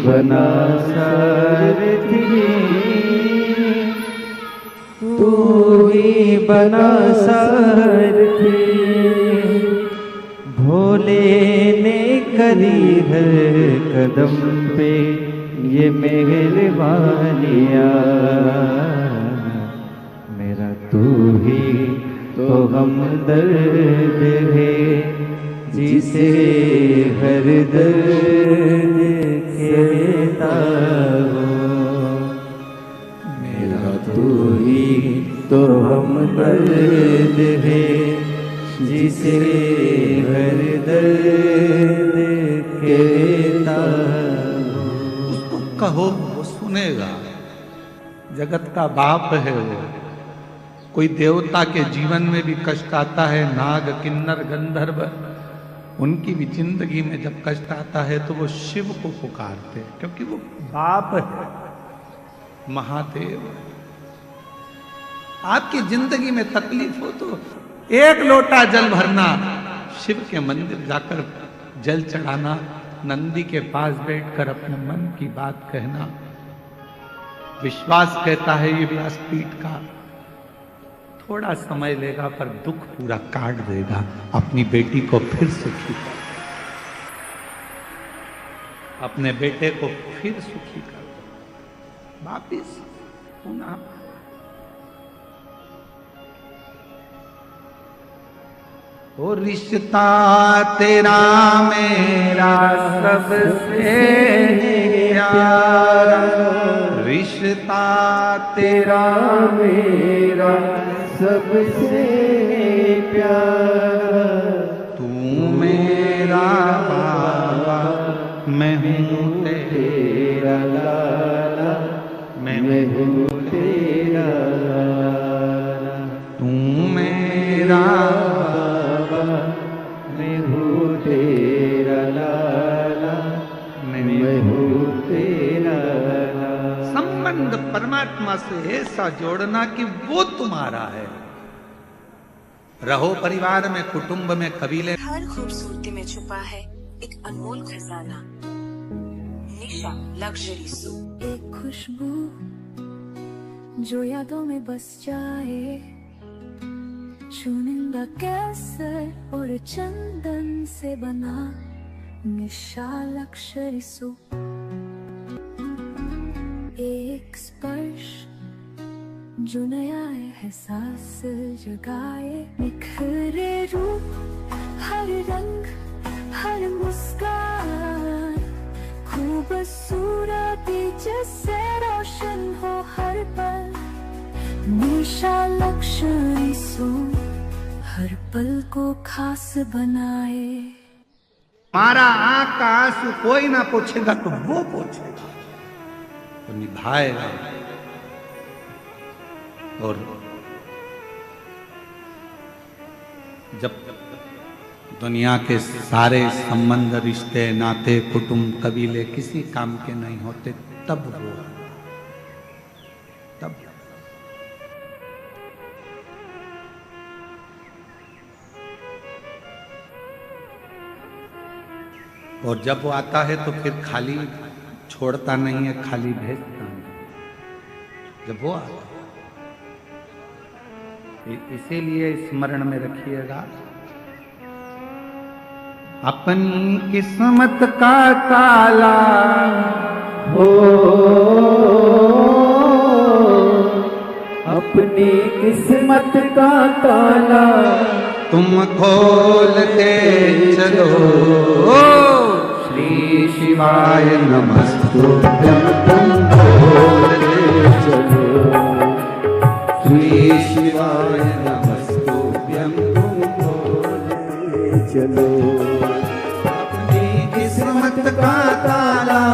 बना सारथी, तू ही बना सारथी। भोले ने करी हर कदम पे ये मेहरबानियाँ, मेरा तू ही तो हमदर्द है, जिसे हर दर्द कहता हूँ। मेरा तू ही तो हमदर्द है, जिसे हर दर्द कहता हूँ। उसको कहो वो सुनेगा, जगत का बाप है वो। कोई देवता के जीवन में भी कष्ट आता है, नाग किन्नर गंधर्व, उनकी भी जिंदगी में जब कष्ट आता है तो वो शिव को पुकारते हैं, क्योंकि वो बाप है, महादेव। आपकी जिंदगी में तकलीफ हो तो 1 लोटा जल भरना, शिव के मंदिर जाकर जल चढ़ाना, नंदी के पास बैठकर अपने मन की बात कहना। विश्वास कहता है ये व्यासपीठ का थोड़ा समय लेगा पर दुख पूरा काट देगा। अपनी बेटी को फिर सुखी कर, अपने बेटे को फिर सुखी कर, वापिस पुनः। ओ रिश्ता तेरा मेरा सबसे प्यारा, रिश्ता तेरा मेरा सबसे प्यारा, तू मेरा बाबा मैं हूँ तेरा लाला, मैं हूँ तेरा लाला, तू मेरा बाबा मैं हूँ तेरा लाला, मैं हूँ तेरा लाला। संबंध परमात्मा से ऐसा जोड़ना कि वो तुम्हारा है। रहो परिवार में, कुटुंब में, कबीले। हर खूबसूरती में छुपा है एक अनमोल खजाना। निशा लग्जरी सूट। एक खुशबू जो यादों में बस जाए, चुनिंदा केसर और चंदन से बना निशा लग्जरी सूट। एक स्पर्श जो नया एहसास जगाए, निखरे रूप हर रंग हर मुस्कान, खूबसूरती जैसे रोशन हो हर पल। निशा लग्जरी सूट हर पल को खास बनाए। हमारा आंख का आंसू कोई ना पूछेगा तो वो पूछेगा, तो निभाएगा। और जब दुनिया के सारे संबंध, रिश्ते, नाते, कुटुंब, कबीले किसी काम के नहीं होते, तब वो, तब और जब वो आता है तो फिर खाली छोड़ता नहीं है, खाली भेजता नहीं। जब वो आता है, इसीलिए स्मरण में रखिएगा, अपनी किस्मत का ताला हो, अपनी किस्मत का ताला तुम खोलते चलो। श्री शिवाय नमस्तुभ्यं, तुम खोलते चलो। श्री शिवाय नमस्तुभ्यं, तुम खोलते चलो। अपनी किस्मत का ताला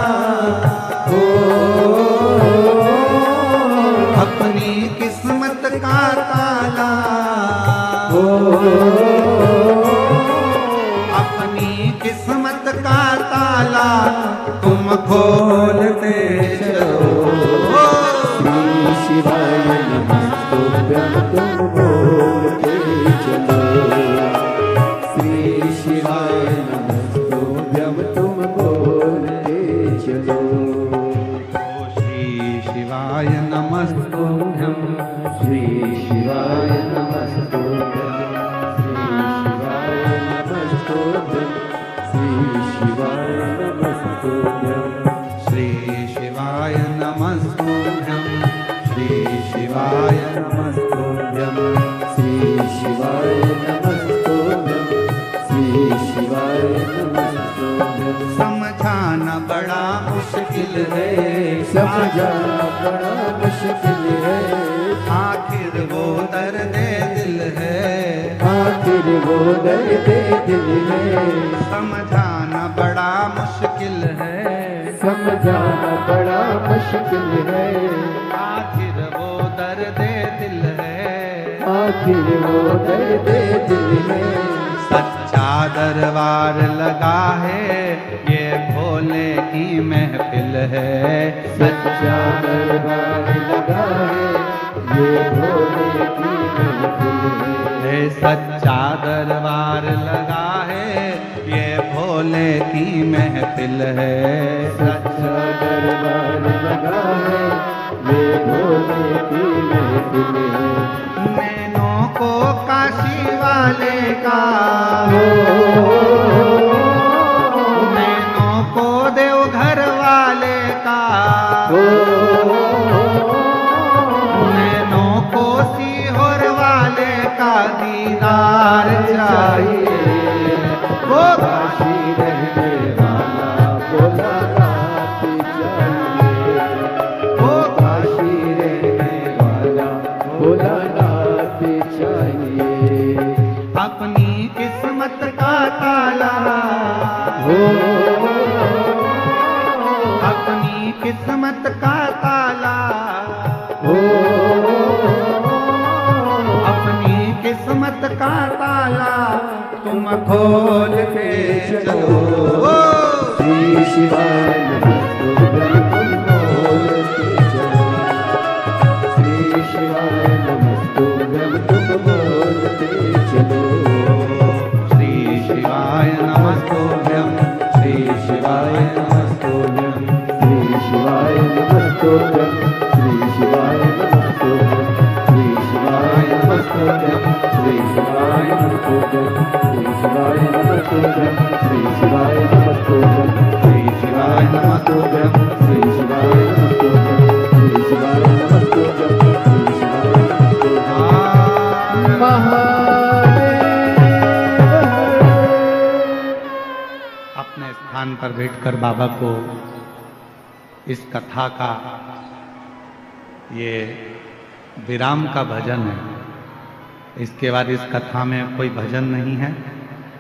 हो, अपनी किस्मत का ताला हो, अपनी किस्मत का ताला तुम खोलते चलो। श्री शिवाय नमस्तुभ्यं, तुम बोलते चलो। श्री शिवाय नमस्तुभ्यं, तुम बोलते चलो। श्री शिवाय नमस्तुभ्यं, श्री शिवाय नमस्तुभ्यं, श्री शिवाय नमस्तुभ्यं, श्री शिवाय नमस्तुभ्यं, श्री शिवाय नमस्तुभ्यं, श्री शिवाय नमस्तुभ्यं, श्री शिवाय नमस्तुभ्यं। समझाना बड़ा मुश्किल है, समझाना बड़ा मुश्किल है, आखिर वो दर्द दिल है, आखिर वो दर्द दिल है। समझाना बड़ा मुश्किल है, समझाना बड़ा मुश्किल है, आखिर वो दर्द दिल है, आखिर वो दर्द दिल है। सच्चा दरबार लगा है, ये भोले की महफिल है। सच्चा दरबार लगा है, ये भोले की महफिल है। सच्चा दरबार लगा है, ये भोले की महफिल है। सच्चा दरबार लगा है, ये भोले की महफिल है। नैनों दीदार चाहिए, वो काशी रहने वाला भोलानाथ चाहिए, वो काशी रहने वाला भोलानाथ चाहिए। अपनी किस्मत का ताला, हो अपनी किस्मत का ताला, हो अपनी किस्मत का ताला तुम खोल के चलो। श्री शिवाय नमस्तुभ्यं तुम बोल के चलो, श्री शिवाय नमस्तुभ्यं तुम बोल के चलो। श्री शिवाय नमस्तुभ्यं, श्री शिवाय नमस्तुभ्यं, श्री शिवाय नमस्तुभ्यं, श्री शिवाय नमस्तुभ्यं, श्री शिवाय नमस्तुभ्यं, श्री शिवाय नमस्तुभ्यं, श्री शिवाय नमस्तुभ्यं, श्री शिवाय नमस्तुभ्यं, श्री शिवाय नमस्तुभ्यं, श्री शिवाय नमस्तुभ्यं, श्री शिवाय नमस्तुभ्यं, श्री शिवाय नमस्तुभ्यं। अपने स्थान पर बैठकर बाबा को इस कथा का ये विराम का भजन है। इसके बाद इस कथा में कोई भजन नहीं है,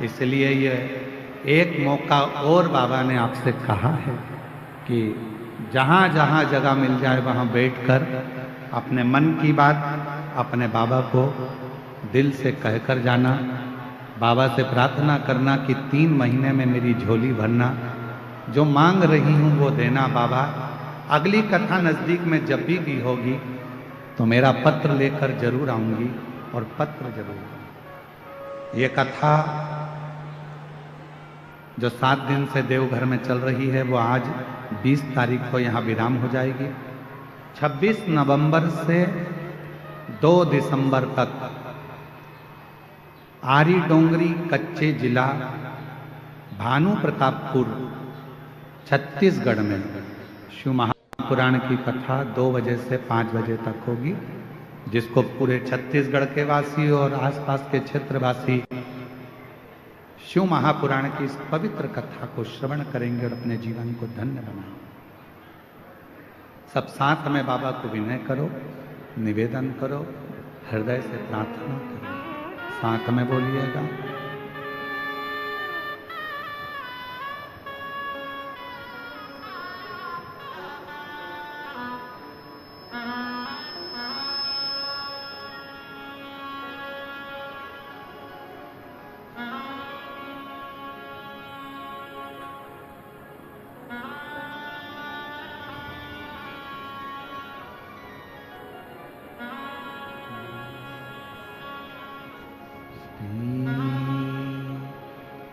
इसलिए ये एक मौका और बाबा ने आपसे कहा है कि जहाँ जहाँ जगह मिल जाए वहाँ बैठकर अपने मन की बात अपने बाबा को दिल से कहकर जाना, बाबा से प्रार्थना करना कि 3 महीने में मेरी झोली भरना, जो मांग रही हूँ वो देना बाबा। अगली कथा नज़दीक में जब भी होगी तो मेरा पत्र लेकर जरूर आऊँगी और पत्र जरूर। ये कथा जो 7 दिन से देवघर में चल रही है वो आज 20 तारीख को यहाँ विराम हो जाएगी। 26 नवंबर से 2 दिसंबर तक आरी डोंगरी कच्चे जिला भानु प्रतापपुर छत्तीसगढ़ में शिव महापुराण की कथा 2 बजे से 5 बजे तक होगी, जिसको पूरे छत्तीसगढ़ के वासी और आसपास के क्षेत्रवासी शिव महापुराण की इस पवित्र कथा को श्रवण करेंगे और अपने जीवन को धन्य बनाएंगे। सब साथ में बाबा को विनय करो, निवेदन करो, हृदय से प्रार्थना करो, साथ में बोलिएगा।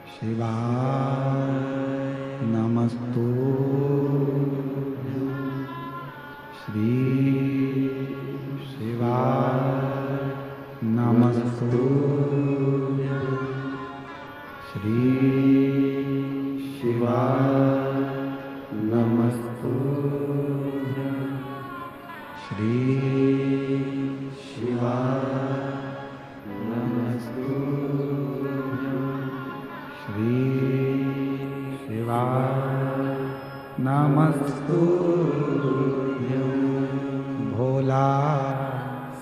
शिवाय नमस्तुभ्यं, श्री शिवाय नमस्तुभ्यं, श्री शिवाय नमस्तुभ्यं, श्री शिवाय नमस्तुभ्यं, श्री शिवाय नमस्तुभ्यं। भोला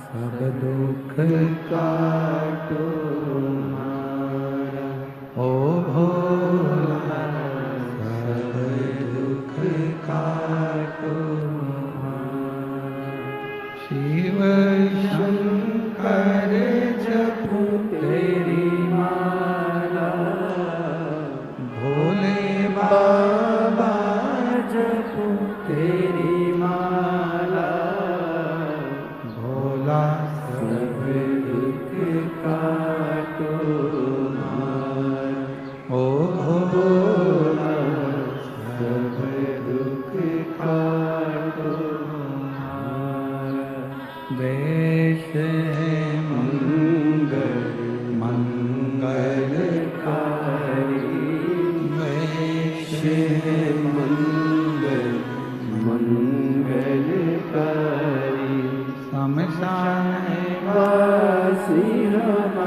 सब दुख काटो हमारा, ओ भोला सब दुख काटो हमारा। शिव शंकर जपू तेरी माला, भोले बाबा जपू तेरी माला, भोला सब दुख काटो हमारा, ओ भोला सब दुख काटो हमारा। देश है मंगल मंगलकारी, देश है मंगल मंगलकारी। शमशान वासी हमारा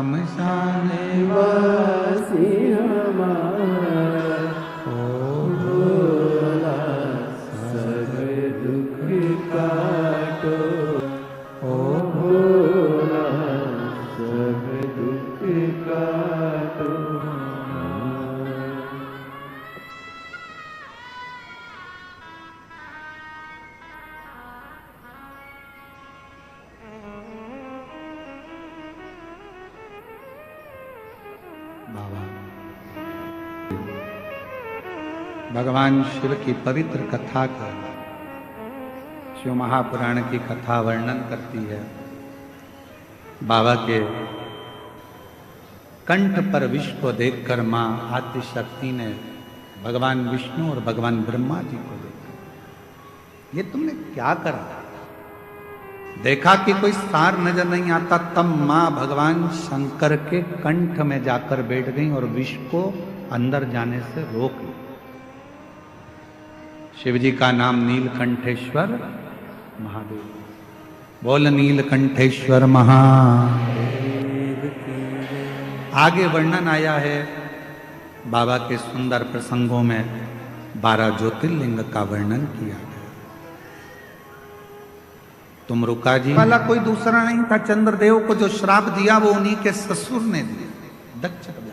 शमशान वासी हमारा ओ भोला सब दुख काटो, ओ भोला सब दुख काटो। बाबा भगवान शिव की पवित्र कथा का शिव महापुराण की कथा वर्णन करती है। बाबा के कंठ पर विष को देखकर मां आदिशक्ति ने भगवान विष्णु और भगवान ब्रह्मा जी को देखा, ये तुमने क्या करा? देखा कि कोई सार नजर नहीं आता, तब मां भगवान शंकर के कंठ में जाकर बैठ गई और विष को अंदर जाने से रोक ली। शिव जी का नाम नीलकंठेश्वर महादेव। बोल नीलकंठेश्वर महादेव की। आगे वर्णन आया है बाबा के सुंदर प्रसंगों में 12 ज्योतिर्लिंग का वर्णन किया गया। तुम रुका जी वाला कोई दूसरा नहीं था। चंद्रदेव को जो श्राप दिया वो उन्हीं के ससुर ने दिया, दक्ष प्रजापति।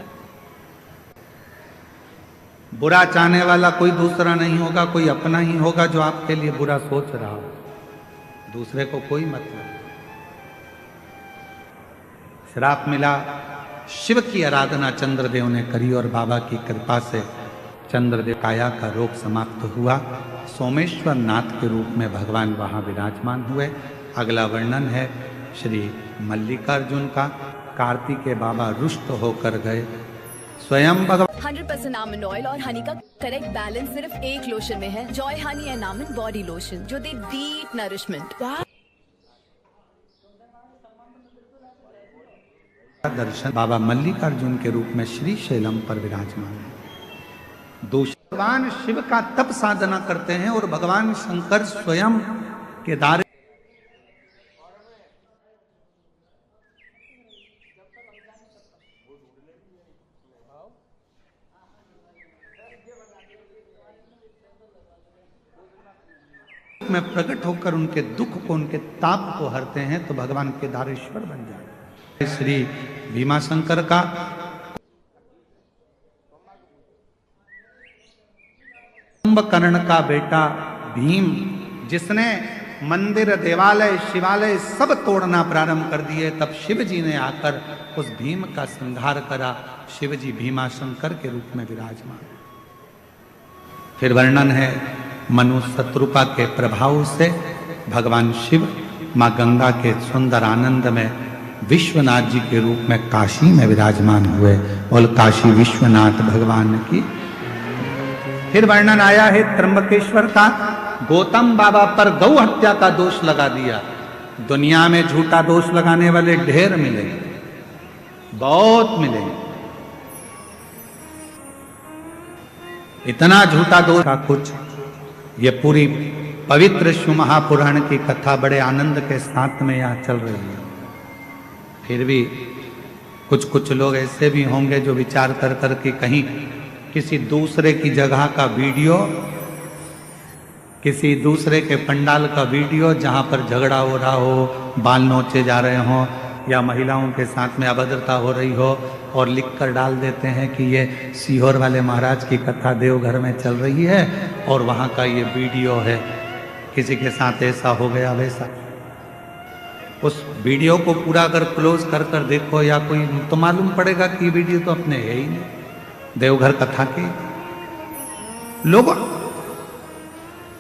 बुरा चाहने वाला कोई दूसरा नहीं होगा, कोई अपना ही होगा जो आपके लिए बुरा सोच रहा हो, दूसरे को कोई मतलब नहीं। श्राप मिला, शिव की आराधना चंद्रदेव ने करी और बाबा की कृपा से चंद्रदेव काया का रोग समाप्त हुआ। सोमेश्वर नाथ के रूप में भगवान वहां विराजमान हुए। अगला वर्णन है श्री मल्लिकार्जुन का। कार्तिकेय बाबा रुष्ट होकर गए, स्वयं भगवान 100% आमंड ऑयल और हनी का करेक्ट बैलेंस सिर्फ एक लोशन में है, Joy honey and almond body lotion, जो दे डीप नरिशमेंट। दर्शन बाबा मल्लिकार्जुन के रूप में श्री शैलम पर विराजमान है। भगवान शिव का तप साधना करते हैं और भगवान शंकर स्वयं केदार में प्रकट होकर उनके दुख को, उनके ताप को हरते हैं, तो भगवान केदारेश्वर बन जाते हैं। श्री भीमाशंकर का कुंभकर्ण का बेटा भीम, जिसने मंदिर, देवालय, शिवालय सब तोड़ना प्रारंभ कर दिए, तब शिव जी ने आकर उस भीम का संहार करा। शिव जी भीमाशंकर के रूप में विराजमान। फिर वर्णन है मनु शत्रुपा के प्रभाव से भगवान शिव मां गंगा के सुंदर आनंद में विश्वनाथ जी के रूप में काशी में विराजमान हुए और काशी विश्वनाथ भगवान की। फिर वर्णन आया है त्र्यंबकेश्वर का। गौतम बाबा पर गौ हत्या का दोष लगा दिया। दुनिया में झूठा दोष लगाने वाले ढेर मिलेंगे, बहुत मिलेंगे। इतना झूठा दोष का कुछ, ये पूरी पवित्र शिव महापुराण की कथा बड़े आनंद के साथ में यहाँ चल रही है। फिर भी कुछ लोग ऐसे भी होंगे जो विचार कर कर के कहीं किसी दूसरे की जगह का वीडियो, किसी दूसरे के पंडाल का वीडियो जहां पर झगड़ा हो रहा हो, बाल नोचे जा रहे हों या महिलाओं के साथ में अभद्रता हो रही हो, और लिखकर डाल देते हैं कि ये सीहोर वाले महाराज की कथा देवघर में चल रही है और वहां का ये वीडियो है, किसी के साथ ऐसा हो गया वैसा। उस वीडियो को पूरा अगर क्लोज कर कर देखो या कोई, तो मालूम पड़ेगा कि वीडियो तो अपने है ही नहीं, देवघर कथा के। लोग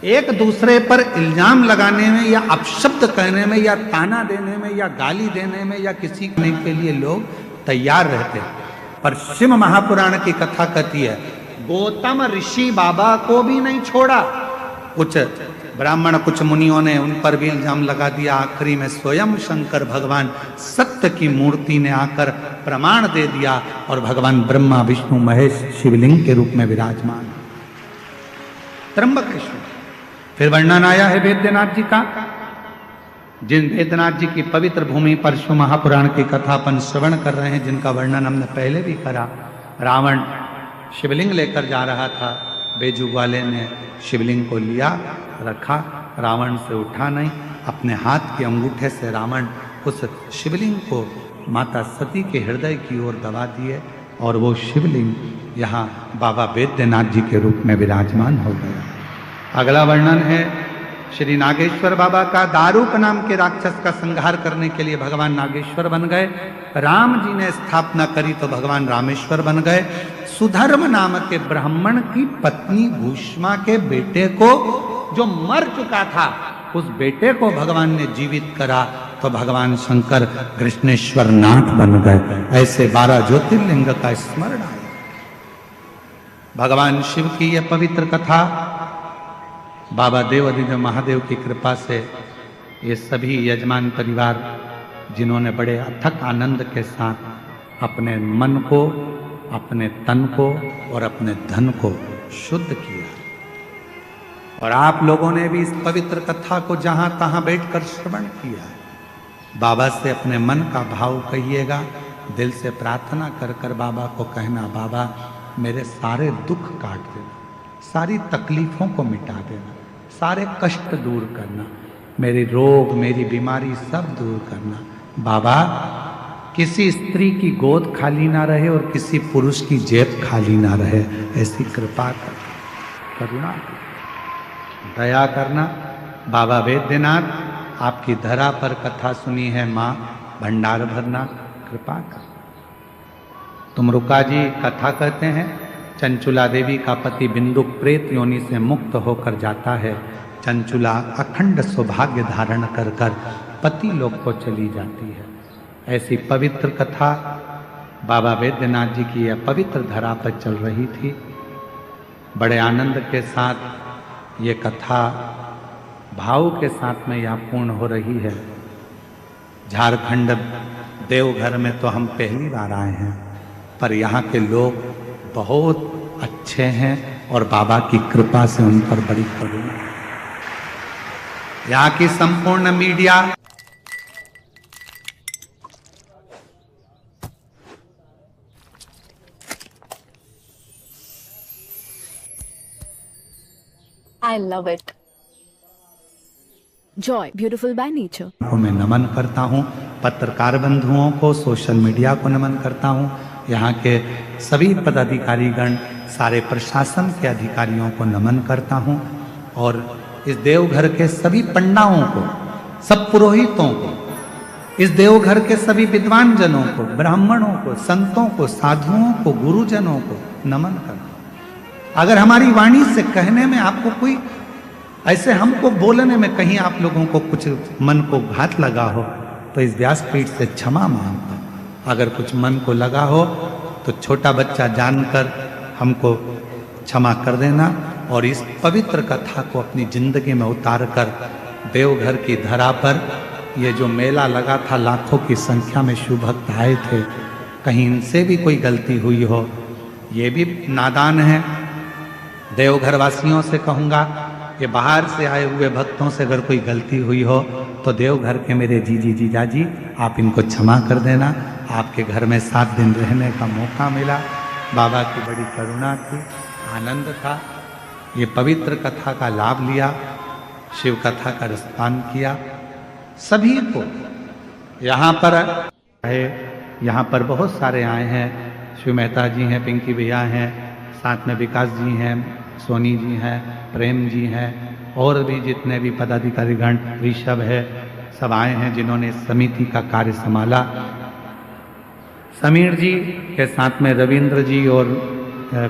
एक दूसरे पर इल्जाम लगाने में या अपशब्द कहने में या ताना देने में या गाली देने में या किसी के लिए लोग तैयार रहते हैं, पर शिव महापुराण की कथा कहती है गौतम ऋषि बाबा को भी नहीं छोड़ा। कुछ ब्राह्मण, कुछ मुनियों ने उन पर भी इल्जाम लगा दिया। आखिरी में स्वयं शंकर भगवान सत्य की मूर्ति ने आकर प्रमाण दे दिया और भगवान ब्रह्मा, विष्णु, महेश शिवलिंग के रूप में विराजमान त्र्यंबकेश्वर। फिर वर्णन आया है वैद्यनाथ जी का। जिन वेदनाथ जी की पवित्र भूमि पर शिव महापुराण की कथा अपन श्रवण कर रहे हैं, जिनका वर्णन हमने पहले भी करा। रावण शिवलिंग लेकर जा रहा था, बेजू वाले ने शिवलिंग को लिया, रखा, रावण से उठा नहीं। अपने हाथ के अंगूठे से रावण उस शिवलिंग को माता सती के हृदय की ओर दबा दिए और वो शिवलिंग यहाँ बाबा वैद्यनाथ जी के रूप में विराजमान हो गया। अगला वर्णन है श्री नागेश्वर बाबा का। दारूक नाम के राक्षस का संहार करने के लिए भगवान नागेश्वर बन गए। राम जी ने स्थापना करी तो भगवान रामेश्वर बन गए। सुधर्म नाम के ब्राह्मण की पत्नी भूष्मा के बेटे को, जो मर चुका था, उस बेटे को भगवान ने जीवित करा तो भगवान शंकर कृष्णेश्वर नाथ बन गए। ऐसे 12 ज्योतिर्लिंग का स्मरण आया। भगवान शिव की यह पवित्र कथा बाबा देवादिदेव महादेव की कृपा से ये सभी यजमान परिवार, जिन्होंने बड़े अथक आनंद के साथ अपने मन को, अपने तन को और अपने धन को शुद्ध किया, और आप लोगों ने भी इस पवित्र कथा को जहां तहां बैठकर श्रवण किया। बाबा से अपने मन का भाव कहिएगा, दिल से प्रार्थना कर कर बाबा को कहना, बाबा मेरे सारे दुख काट देना, सारी तकलीफों को मिटा देना, सारे कष्ट दूर करना, मेरी रोग, मेरी बीमारी सब दूर करना। बाबा किसी स्त्री की गोद खाली ना रहे और किसी पुरुष की जेब खाली ना रहे, ऐसी कृपा कर, करुणा कर, दया करना। बाबा वैद्यनाथ आपकी धरा पर कथा सुनी है, माँ भंडार भरना, कृपा कर। तुमरुका जी कथा कहते हैं, चंचुला देवी का पति बिंदुक प्रेत योनि से मुक्त होकर जाता है। चंचुला अखंड सौभाग्य धारण कर कर पति लोक को चली जाती है। ऐसी पवित्र कथा बाबा वैद्यनाथ जी की यह पवित्र धरा पर चल रही थी। बड़े आनंद के साथ ये कथा भाव के साथ में यहाँ पूर्ण हो रही है। झारखंड देवघर में तो हम पहली बार आए हैं, पर यहाँ के लोग बहुत अच्छे हैं और बाबा की कृपा से उन पर बड़ी करुणा है। यहाँ की संपूर्ण media I love it. Joy, beautiful by nature. को मैं नमन करता हूँ, पत्रकार बंधुओं को, सोशल मीडिया को नमन करता हूँ, यहाँ के सभी पदाधिकारीगण, सारे प्रशासन के अधिकारियों को नमन करता हूँ, और इस देवघर के सभी पंडाओं को, सब पुरोहितों को, इस देवघर के सभी विद्वान जनों को, ब्राह्मणों को, संतों को, साधुओं को, गुरुजनों को नमन करता हूँ। अगर हमारी वाणी से कहने में आपको कोई, ऐसे हमको बोलने में कहीं आप लोगों को कुछ मन को घात लगा हो तो इस व्यासपीठ से क्षमा मांगता हूं। अगर कुछ मन को लगा हो तो छोटा बच्चा जानकर हमको क्षमा कर देना, और इस पवित्र कथा को अपनी जिंदगी में उतार कर देवघर की धरा पर ये जो मेला लगा था, लाखों की संख्या में शिव भक्त आए थे, कहीं इनसे भी कोई गलती हुई हो, ये भी नादान है। देवघर वासियों से कहूँगा, ये बाहर से आए हुए भक्तों से अगर कोई गलती हुई हो तो देवघर के मेरे जीजी जीजाजी आप इनको क्षमा कर देना। आपके घर में 7 दिन रहने का मौका मिला, बाबा की बड़ी करुणा थी, आनंद था। ये पवित्र कथा का लाभ लिया, शिव कथा का रसपान किया। सभी को यहाँ पर है, यहाँ पर बहुत सारे आए हैं, शिव मेहता जी हैं, पिंकी भैया हैं, साथ में विकास जी हैं, सोनी जी हैं, प्रेम जी हैं, और भी जितने भी पदाधिकारीगण, ऋषभ है, सब आए हैं जिन्होंने समिति का कार्य संभाला। समीर जी के साथ में रविंद्र जी और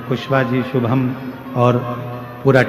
कुशवा जी, शुभम और पूरा